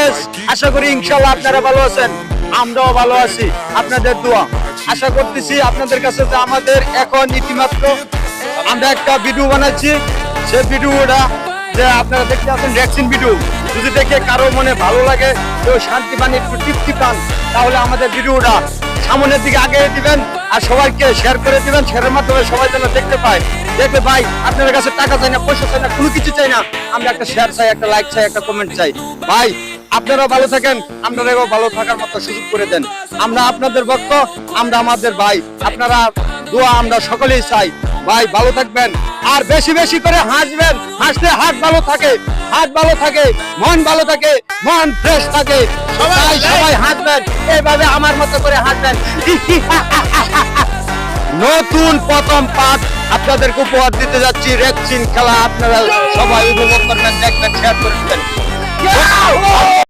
হাফেজ। আশা করি ইনশাআল্লাহ আপনারা ভালো আছেন, আমরাও ভালো আছি আপনাদের দোয়া। আশা করতেছি আপনাদের কাছে যে আমাদের এখন ইতিমাত্র আমরা একটা ভিডিও বানাচ্ছি, সেই ভিডিওটা যে আপনারা দেখতে আছেন ভ্যাকসিন ভিডিও, যদি দেখে কারো মনে ভালো লাগে, কেউ শান্তি পান, একটু তৃপ্তি পান, তাহলে আমাদের ভিডিওটা সামনের দিকে আগে দিবেন আর সবাইকে শেয়ার করে দিবেন। শেয়ারের মাধ্যমে সবাই যেন দেখতে পায়। দেখবে ভাই, আপনাদের কাছে টাকা চাই না, পয়সা চাই না, কোনো কিছু চাই না, আমরা একটা শেয়ার চাই, একটা লাইক চাই, একটা কমেন্ট চাই। ভাই আপনারাও ভালো থাকেন, আপনারাও ভালো থাকার মতো সুযোগ করে দেন। আমরা আপনাদের ভক্ত, আমরা আমাদের ভাই, আপনারা দোয়া আমরা সকলেই চাই। ভাই ভালো থাকবেন আর বেশি বেশি করে হাসবেন, হাসলে হাত ভালো থাকে, হাত ভালো থাকে, মন ভালো থাকে, মন ফ্রেশ থাকে। সবাই সবাই হাসবেন, এইভাবে আমার মতো করে হাসবেন। নতুন প্রথম পাঠ আপনাদেরকে উপহার দিতে যাচ্ছি, ভ্যাকসিন খেলা। আপনারা সবাই উপভোগ করবেন, দেখবেন, শেয়ার করবেন।